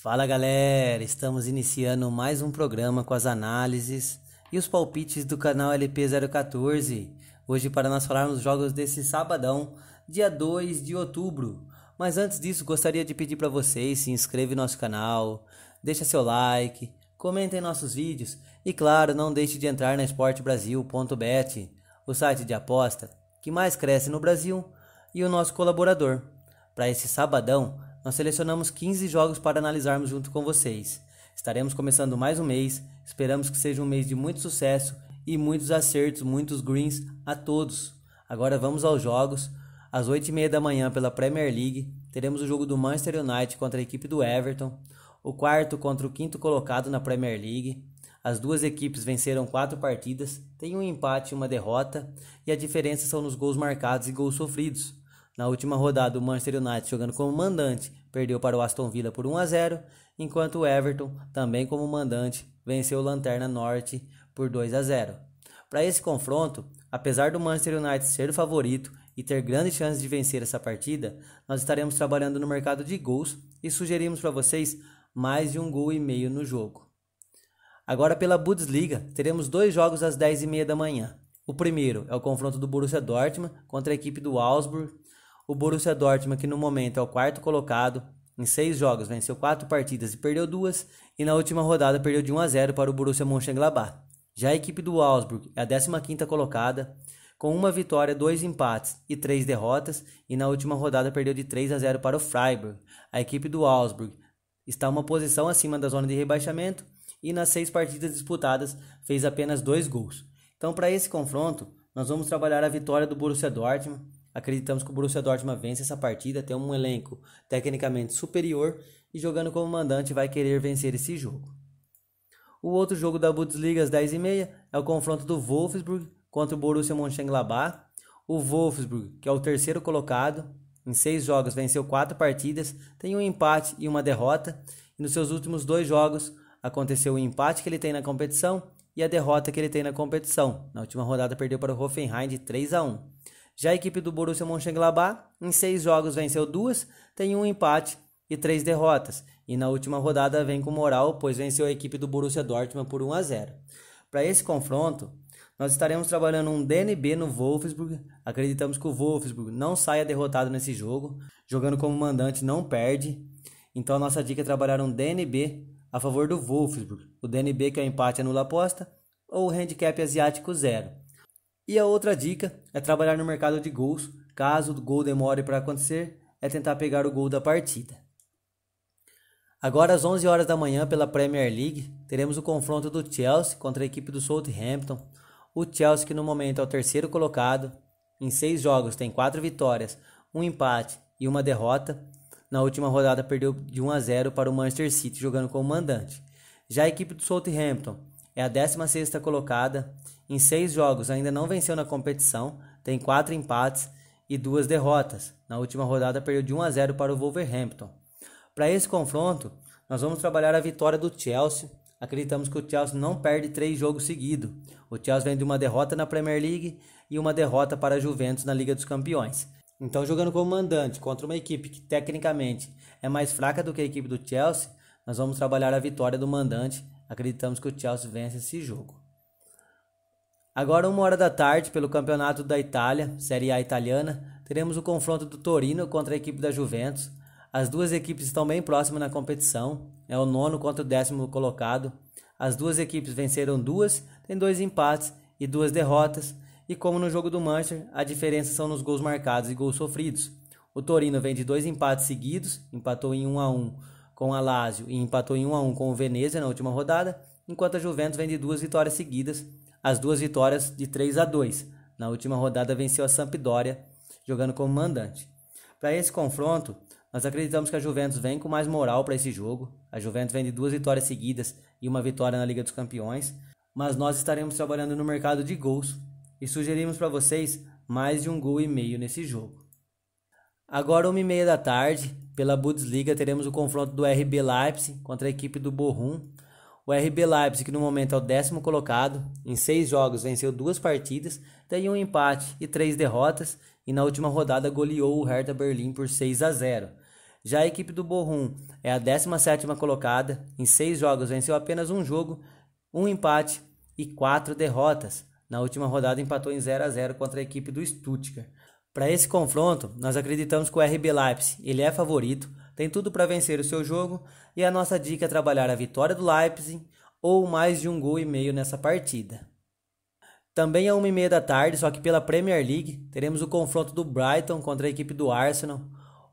Fala galera, estamos iniciando mais um programa com as análises e os palpites do canal LP014. Hoje para nós falarmos dos jogos desse sabadão, dia 2 de outubro. Mas antes disso, gostaria de pedir para vocês se inscrevam no nosso canal, deixa seu like, comentem nossos vídeos e claro, não deixe de entrar na esportebrasil.bet, o site de aposta que mais cresce no Brasil e o nosso colaborador. Para esse sabadão, nós selecionamos 15 jogos para analisarmos junto com vocês. Estaremos começando mais um mês, esperamos que seja um mês de muito sucesso e muitos acertos, muitos greens a todos. Agora vamos aos jogos. Às 8h30 da manhã pela Premier League, teremos o jogo do Manchester United contra a equipe do Everton, o quarto contra o quinto colocado na Premier League. As duas equipes venceram 4 partidas, tem um empate e uma derrota, e a diferença são nos gols marcados e gols sofridos. Na última rodada, o Manchester United, jogando como mandante, perdeu para o Aston Villa por 1-0, enquanto o Everton, também como mandante, venceu o Lanterna Norte por 2-0. Para esse confronto, apesar do Manchester United ser o favorito e ter grandes chances de vencer essa partida, nós estaremos trabalhando no mercado de gols e sugerimos para vocês mais de 1,5 gols no jogo. Agora pela Bundesliga, teremos 2 jogos às 10h30 da manhã. O primeiro é o confronto do Borussia Dortmund contra a equipe do Augsburg. O Borussia Dortmund, que no momento é o quarto colocado, em 6 jogos venceu 4 partidas e perdeu 2, e na última rodada perdeu de 1-0 para o Borussia Mönchengladbach. Já a equipe do Augsburg é a 15ª colocada, com 1 vitória, 2 empates e 3 derrotas, e na última rodada perdeu de 3-0 para o Freiburg. A equipe do Augsburg está uma posição acima da zona de rebaixamento e nas 6 partidas disputadas fez apenas 2 gols. Então para esse confronto, nós vamos trabalhar a vitória do Borussia Dortmund. Acreditamos que o Borussia Dortmund vence essa partida, tem um elenco tecnicamente superior e jogando como mandante vai querer vencer esse jogo. O outro jogo da Bundesliga às 10h30 é o confronto do Wolfsburg contra o Borussia Mönchengladbach. O Wolfsburg, que é o terceiro colocado, em 6 jogos venceu 4 partidas, tem um empate e uma derrota, e nos seus últimos 2 jogos aconteceu o empate que ele tem na competição e a derrota que ele tem na competição. Na última rodada perdeu para o Hoffenheim de 3-1. Já a equipe do Borussia Mönchengladbach, em 6 jogos venceu 2, tem um empate e 3 derrotas. E na última rodada vem com moral, pois venceu a equipe do Borussia Dortmund por 1-0. Para esse confronto, nós estaremos trabalhando um DNB no Wolfsburg. Acreditamos que o Wolfsburg não saia derrotado nesse jogo. Jogando como mandante não perde. Então a nossa dica é trabalhar um DNB a favor do Wolfsburg. O DNB, que é o empate, anula a aposta, ou o handicap asiático 0. E a outra dica é trabalhar no mercado de gols. Caso o gol demore para acontecer, é tentar pegar o gol da partida. Agora às 11 horas da manhã pela Premier League, teremos o confronto do Chelsea contra a equipe do Southampton. O Chelsea, que no momento é o terceiro colocado, em 6 jogos tem 4 vitórias, 1 empate e uma derrota. Na última rodada perdeu de 1-0 para o Manchester City, jogando como mandante. Já a equipe do Southampton é a 16ª colocada, em 6 jogos ainda não venceu na competição, tem 4 empates e 2 derrotas. Na última rodada perdeu de 1-0 para o Wolverhampton. Para esse confronto, nós vamos trabalhar a vitória do Chelsea. Acreditamos que o Chelsea não perde 3 jogos seguidos. O Chelsea vem de uma derrota na Premier League e uma derrota para a Juventus na Liga dos Campeões. Então, jogando como mandante contra uma equipe que tecnicamente é mais fraca do que a equipe do Chelsea, nós vamos trabalhar a vitória do mandante. Acreditamos que o Chelsea vence esse jogo. Agora, 1h da tarde, pelo Campeonato da Itália, Série A italiana, teremos o confronto do Torino contra a equipe da Juventus. As duas equipes estão bem próximas na competição, é o 9º contra o 10º colocado. As duas equipes venceram 2, tem 2 empates e 2 derrotas. E como no jogo do Manchester, a diferença são nos gols marcados e gols sofridos. O Torino vem de 2 empates seguidos, empatou em 1-1 com a Lazio e empatou em 1-1 com o Venezia na última rodada, enquanto a Juventus vem de 2 vitórias seguidas, as 2 vitórias de 3-2. Na última rodada venceu a Sampdoria, jogando como mandante. Para esse confronto, nós acreditamos que a Juventus vem com mais moral para esse jogo. A Juventus vem de 2 vitórias seguidas e uma vitória na Liga dos Campeões, mas nós estaremos trabalhando no mercado de gols e sugerimos para vocês mais de 1,5 gols nesse jogo. Agora 1h30 da tarde, pela Bundesliga, teremos o confronto do RB Leipzig contra a equipe do Bochum. O RB Leipzig, que no momento é o 10º colocado, em 6 jogos venceu 2 partidas, tem um empate e 3 derrotas, e na última rodada goleou o Hertha Berlim por 6-0. Já a equipe do Borrom é a 17ª colocada, em 6 jogos venceu apenas um jogo, um empate e 4 derrotas. Na última rodada empatou em 0-0 contra a equipe do Stuttgart. Para esse confronto, nós acreditamos que o RB Leipzig ele é favorito, tem tudo para vencer o seu jogo e a nossa dica é trabalhar a vitória do Leipzig ou mais de 1,5 gols nessa partida. Também às 1h30 da tarde, só que pela Premier League, teremos o confronto do Brighton contra a equipe do Arsenal.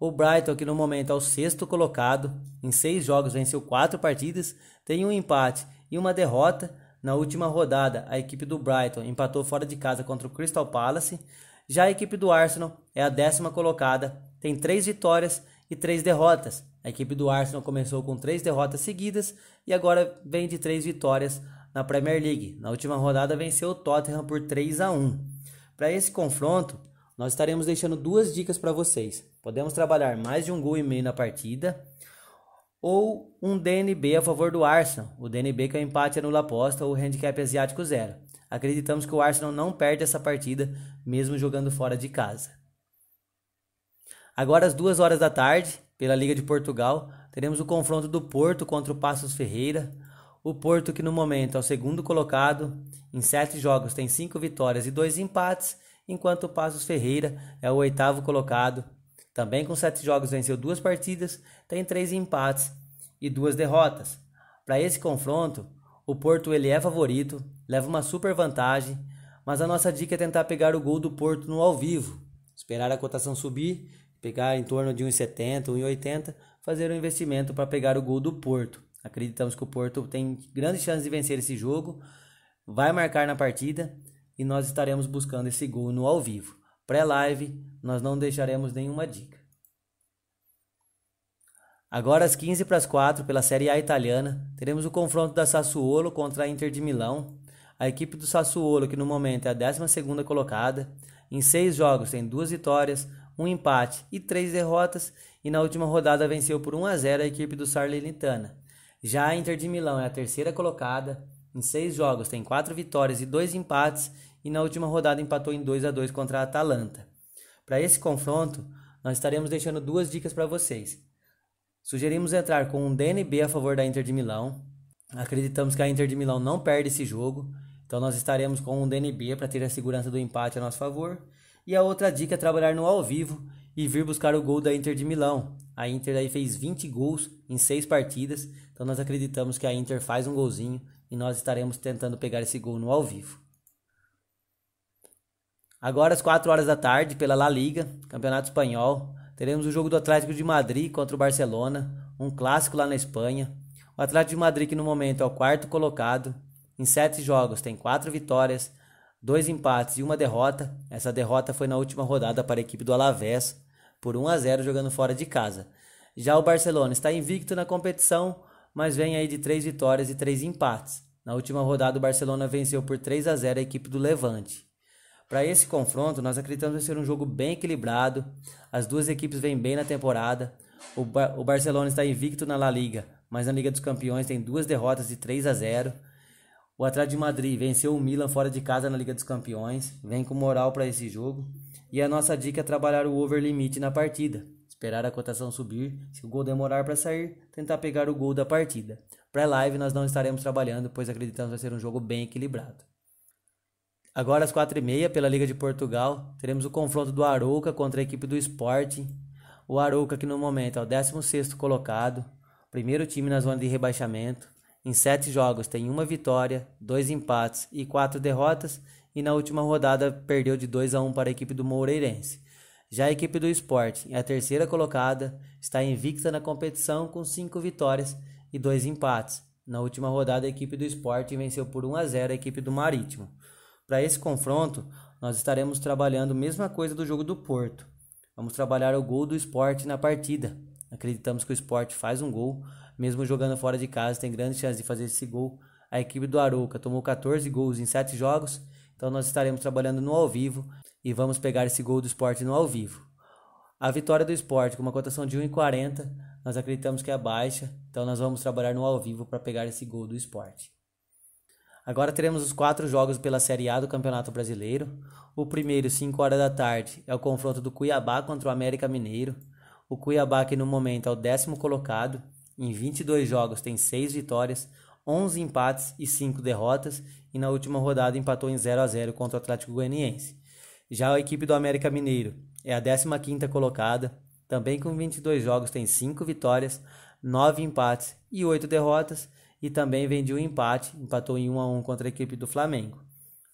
O Brighton, que no momento é o 6º colocado, em 6 jogos venceu 4 partidas, tem um empate e uma derrota. Na última rodada, a equipe do Brighton empatou fora de casa contra o Crystal Palace. Já a equipe do Arsenal é a 10ª colocada, tem 3 vitórias e 3 derrotas. A equipe do Arsenal começou com 3 derrotas seguidas e agora vem de 3 vitórias na Premier League. Na última rodada venceu o Tottenham por 3-1. Para esse confronto, nós estaremos deixando 2 dicas para vocês. Podemos trabalhar mais de 1,5 gols na partida ou um DNB a favor do Arsenal. O DNB que é o empate anula aposta ou handicap asiático 0. Acreditamos que o Arsenal não perde essa partida, mesmo jogando fora de casa. Agora às 2 horas da tarde, pela Liga de Portugal, teremos o confronto do Porto contra o Paços Ferreira. O Porto, que no momento é o 2º colocado, em 7 jogos tem 5 vitórias e 2 empates, enquanto o Paços Ferreira é o 8º colocado, também com 7 jogos venceu 2 partidas, tem 3 empates e 2 derrotas. Para esse confronto, o Porto ele é favorito, leva uma super vantagem, mas a nossa dica é tentar pegar o gol do Porto no ao vivo, esperar a cotação subir, pegar em torno de 1,70, 1,80, fazer um investimento para pegar o gol do Porto. Acreditamos que o Porto tem grandes chances de vencer esse jogo, vai marcar na partida e nós estaremos buscando esse gol no ao vivo. Pré-live, nós não deixaremos nenhuma dica. Agora às 15:15, pela Série A italiana, teremos o confronto da Sassuolo contra a Inter de Milão. A equipe do Sassuolo, que no momento é a 12ª colocada, em 6 jogos tem 2 vitórias, 1 empate e 3 derrotas, e na última rodada venceu por 1-0 a equipe do Salernitana. Já a Inter de Milão é a 3ª colocada, em 6 jogos tem 4 vitórias e 2 empates, e na última rodada empatou em 2-2 contra a Atalanta. Para esse confronto, nós estaremos deixando 2 dicas para vocês. Sugerimos entrar com um DNB a favor da Inter de Milão. Acreditamos que a Inter de Milão não perde esse jogo, então nós estaremos com um DNB para ter a segurança do empate a nosso favor. E a outra dica é trabalhar no ao vivo e vir buscar o gol da Inter de Milão. A Inter aí fez 20 gols em 6 partidas, então nós acreditamos que a Inter faz um golzinho e nós estaremos tentando pegar esse gol no ao vivo. Agora às 4 horas da tarde, pela La Liga, Campeonato Espanhol, teremos o jogo do Atlético de Madrid contra o Barcelona, um clássico lá na Espanha. O Atlético de Madrid, que no momento é o 4º colocado, em 7 jogos tem 4 vitórias, 2 empates e 1 derrota. Essa derrota foi na última rodada para a equipe do Alavés, por 1-0 jogando fora de casa. Já o Barcelona está invicto na competição, mas vem aí de 3 vitórias e 3 empates. Na última rodada o Barcelona venceu por 3-0 a equipe do Levante. Para esse confronto, nós acreditamos que vai ser um jogo bem equilibrado. As duas equipes vêm bem na temporada. O Barcelona está invicto na La Liga, mas na Liga dos Campeões tem 2 derrotas de 3-0. O Atlético de Madrid venceu o Milan fora de casa na Liga dos Campeões. Vem com moral para esse jogo. E a nossa dica é trabalhar o over limite na partida. Esperar a cotação subir. Se o gol demorar para sair, tentar pegar o gol da partida. Pré-live nós não estaremos trabalhando, pois acreditamos que vai ser um jogo bem equilibrado. Agora às 4h30, pela Liga de Portugal, teremos o confronto do Arouca contra a equipe do Sporting. O Arouca, que no momento é o 16º colocado, primeiro time na zona de rebaixamento. Em 7 jogos tem 1 vitória, 2 empates e 4 derrotas, e na última rodada perdeu de 2-1 para a equipe do Moreirense. Já a equipe do Sporting é a 3ª colocada, está invicta na competição com 5 vitórias e 2 empates. Na última rodada a equipe do Sporting venceu por 1-0 a equipe do Marítimo. Para esse confronto, nós estaremos trabalhando a mesma coisa do jogo do Porto. Vamos trabalhar o gol do Sport na partida. Acreditamos que o Sport faz um gol, mesmo jogando fora de casa, tem grande chance de fazer esse gol. A equipe do Arouca tomou 14 gols em 7 jogos, então nós estaremos trabalhando no ao vivo e vamos pegar esse gol do Sport no ao vivo. A vitória do Sport com uma cotação de 1,40, nós acreditamos que é baixa, então nós vamos trabalhar no ao vivo para pegar esse gol do Sport. Agora teremos os 4 jogos pela Série A do Campeonato Brasileiro. O primeiro, 5 horas da tarde, é o confronto do Cuiabá contra o América Mineiro. O Cuiabá, que no momento é o 10º colocado, em 22 jogos tem 6 vitórias, 11 empates e 5 derrotas, e na última rodada empatou em 0-0 contra o Atlético Goianiense. Já a equipe do América Mineiro é a 15ª colocada, também com 22 jogos tem 5 vitórias, 9 empates e 8 derrotas, e também vem de um empate, empatou em 1-1 contra a equipe do Flamengo.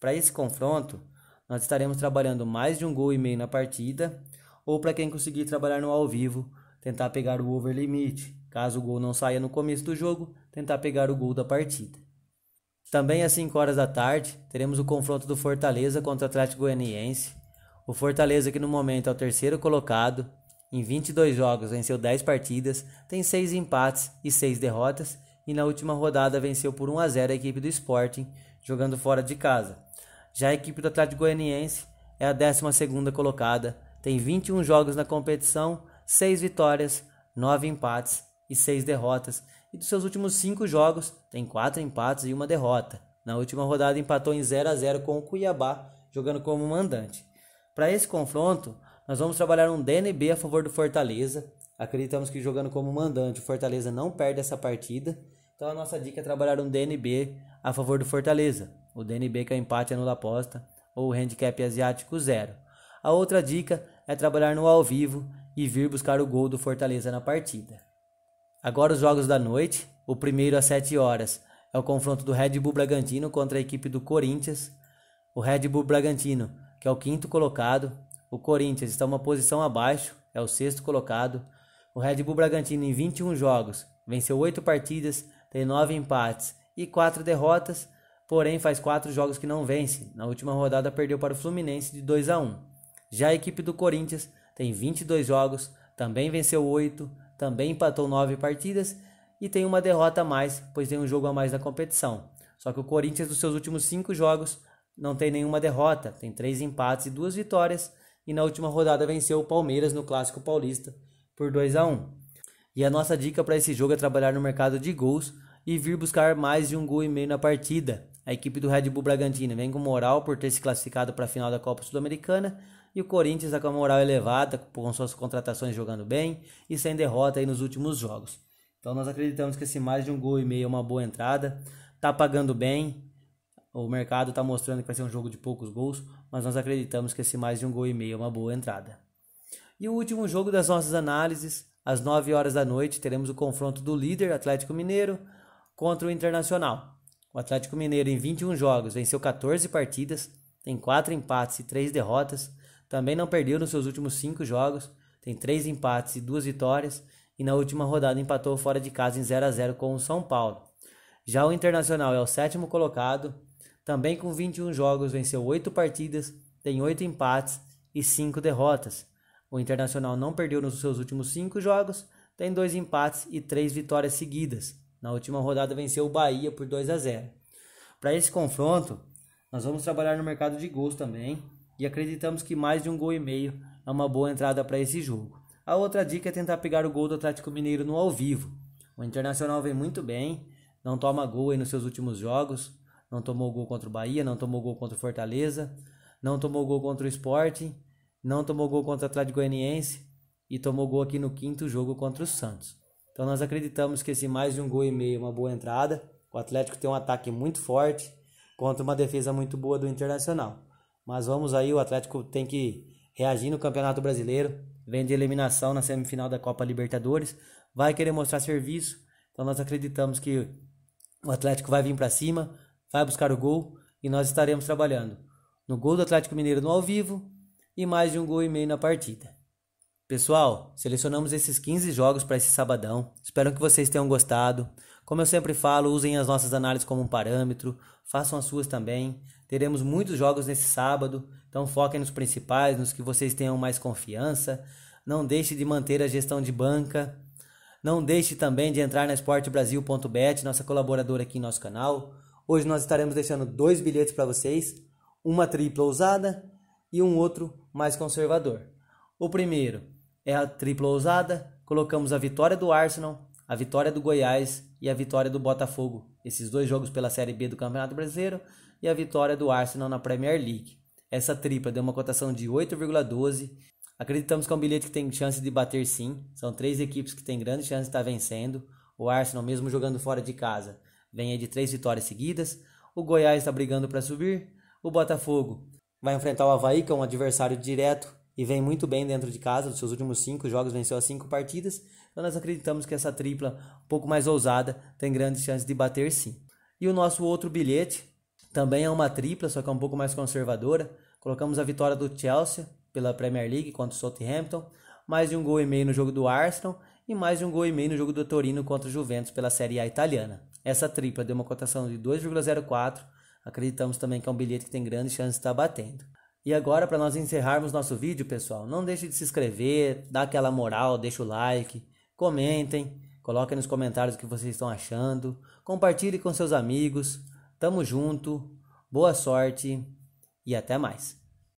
Para esse confronto, nós estaremos trabalhando mais de 1,5 gols na partida, ou para quem conseguir trabalhar no ao vivo, tentar pegar o over limite. Caso o gol não saia no começo do jogo, tentar pegar o gol da partida. Também às 5 horas da tarde, teremos o confronto do Fortaleza contra o Atlético Goianiense. O Fortaleza, que no momento é o 3º colocado, em 22 jogos venceu 10 partidas, tem 6 empates e 6 derrotas, e na última rodada venceu por 1-0 a equipe do Sporting, jogando fora de casa. Já a equipe do Atlético Goianiense é a 12ª colocada, tem 21 jogos na competição, 6 vitórias, 9 empates e 6 derrotas, e dos seus últimos 5 jogos tem 4 empates e 1 derrota. Na última rodada empatou em 0-0 com o Cuiabá, jogando como mandante. Para esse confronto, nós vamos trabalhar um DNB a favor do Fortaleza. Acreditamos que jogando como mandante o Fortaleza não perde essa partida, então a nossa dica é trabalhar um DNB a favor do Fortaleza. O DNB, que é o empate anula aposta, ou o handicap asiático 0. A outra dica é trabalhar no ao vivo e vir buscar o gol do Fortaleza na partida. Agora os jogos da noite. O primeiro às 7 horas é o confronto do Red Bull Bragantino contra a equipe do Corinthians. O Red Bull Bragantino, que é o 5º colocado. O Corinthians está uma posição abaixo, é o 6º colocado. O Red Bull Bragantino, em 21 jogos, venceu 8 partidas, tem 9 empates e 4 derrotas, porém faz 4 jogos que não vence. Na última rodada perdeu para o Fluminense de 2-1. Já a equipe do Corinthians tem 22 jogos, também venceu 8, também empatou 9 partidas e tem uma derrota a mais, pois tem um jogo a mais na competição. Só que o Corinthians, dos seus últimos 5 jogos, não tem nenhuma derrota, tem 3 empates e 2 vitórias, e na última rodada venceu o Palmeiras no Clássico Paulista por 2-1. E a nossa dica para esse jogo é trabalhar no mercado de gols e vir buscar mais de 1,5 gols na partida. A equipe do Red Bull Bragantino vem com moral por ter se classificado para a final da Copa Sul-Americana, e o Corinthians está com a moral elevada, com suas contratações jogando bem e sem derrota aí nos últimos jogos. Então nós acreditamos que esse mais de 1,5 gols é uma boa entrada, está pagando bem, o mercado está mostrando que vai ser um jogo de poucos gols, mas nós acreditamos que esse mais de 1,5 gols é uma boa entrada. E o último jogo das nossas análises, às 9 horas da noite, teremos o confronto do líder Atlético Mineiro contra o Internacional. O Atlético Mineiro, em 21 jogos, venceu 14 partidas, tem 4 empates e 3 derrotas, também não perdeu nos seus últimos 5 jogos, tem 3 empates e 2 vitórias, e na última rodada empatou fora de casa em 0-0 com o São Paulo. Já o Internacional é o 7º colocado, também com 21 jogos, venceu 8 partidas, tem 8 empates e 5 derrotas. O Internacional não perdeu nos seus últimos 5 jogos, tem 2 empates e 3 vitórias seguidas. Na última rodada venceu o Bahia por 2-0. Para esse confronto, nós vamos trabalhar no mercado de gols também, e acreditamos que mais de 1,5 gols é uma boa entrada para esse jogo. A outra dica é tentar pegar o gol do Atlético Mineiro no ao vivo. O Internacional vem muito bem, não toma gol aí nos seus últimos jogos, não tomou gol contra o Bahia, não tomou gol contra o Fortaleza, não tomou gol contra o Sporting, não tomou gol contra o Atlético Goianiense e tomou gol aqui no 5º jogo contra o Santos. Então nós acreditamos que esse mais de 1,5 gols é uma boa entrada. O Atlético tem um ataque muito forte contra uma defesa muito boa do Internacional. Mas vamos aí, o Atlético tem que reagir no Campeonato Brasileiro, vem de eliminação na semifinal da Copa Libertadores, vai querer mostrar serviço, então nós acreditamos que o Atlético vai vir para cima, vai buscar o gol e nós estaremos trabalhando no gol do Atlético Mineiro no ao vivo e mais de 1,5 gols na partida. Pessoal, selecionamos esses 15 jogos para esse sabadão, espero que vocês tenham gostado. Como eu sempre falo, usem as nossas análises como um parâmetro, façam as suas também. Teremos muitos jogos nesse sábado, então foquem nos principais, nos que vocês tenham mais confiança. Não deixe de manter a gestão de banca. Não deixe também de entrar na esportebrasil.bet, nossa colaboradora aqui em nosso canal. Hoje nós estaremos deixando 2 bilhetes para vocês, uma tripla ousada e um outro mais conservador. O primeiro é a tripla ousada, colocamos a vitória do Arsenal, a vitória do Goiás e a vitória do Botafogo. Esses 2 jogos pela Série B do Campeonato Brasileiro e a vitória do Arsenal na Premier League. Essa tripla deu uma cotação de 8,12. Acreditamos que é um bilhete que tem chance de bater sim. São 3 equipes que têm grande chance de estar vencendo. O Arsenal, mesmo jogando fora de casa, vem aí de 3 vitórias seguidas. O Goiás está brigando para subir. O Botafogo vai enfrentar o Avaí, que é um adversário direto e vem muito bem dentro de casa. Dos seus últimos 5 jogos, venceu as 5 partidas. Então nós acreditamos que essa tripla, um pouco mais ousada, tem grandes chances de bater sim. E o nosso outro bilhete também é uma tripla, só que é um pouco mais conservadora. Colocamos a vitória do Chelsea pela Premier League contra o Southampton, mais de 1,5 gols no jogo do Arsenal e mais de 1,5 gols no jogo do Torino contra o Juventus pela Série A italiana. Essa tripla deu uma cotação de 2,04. Acreditamos também que é um bilhete que tem grande chance de estar batendo. E agora, para nós encerrarmos nosso vídeo, pessoal, não deixe de se inscrever, dá aquela moral, deixa o like, comentem, coloquem nos comentários o que vocês estão achando, compartilhe com seus amigos. Tamo junto, boa sorte e até mais.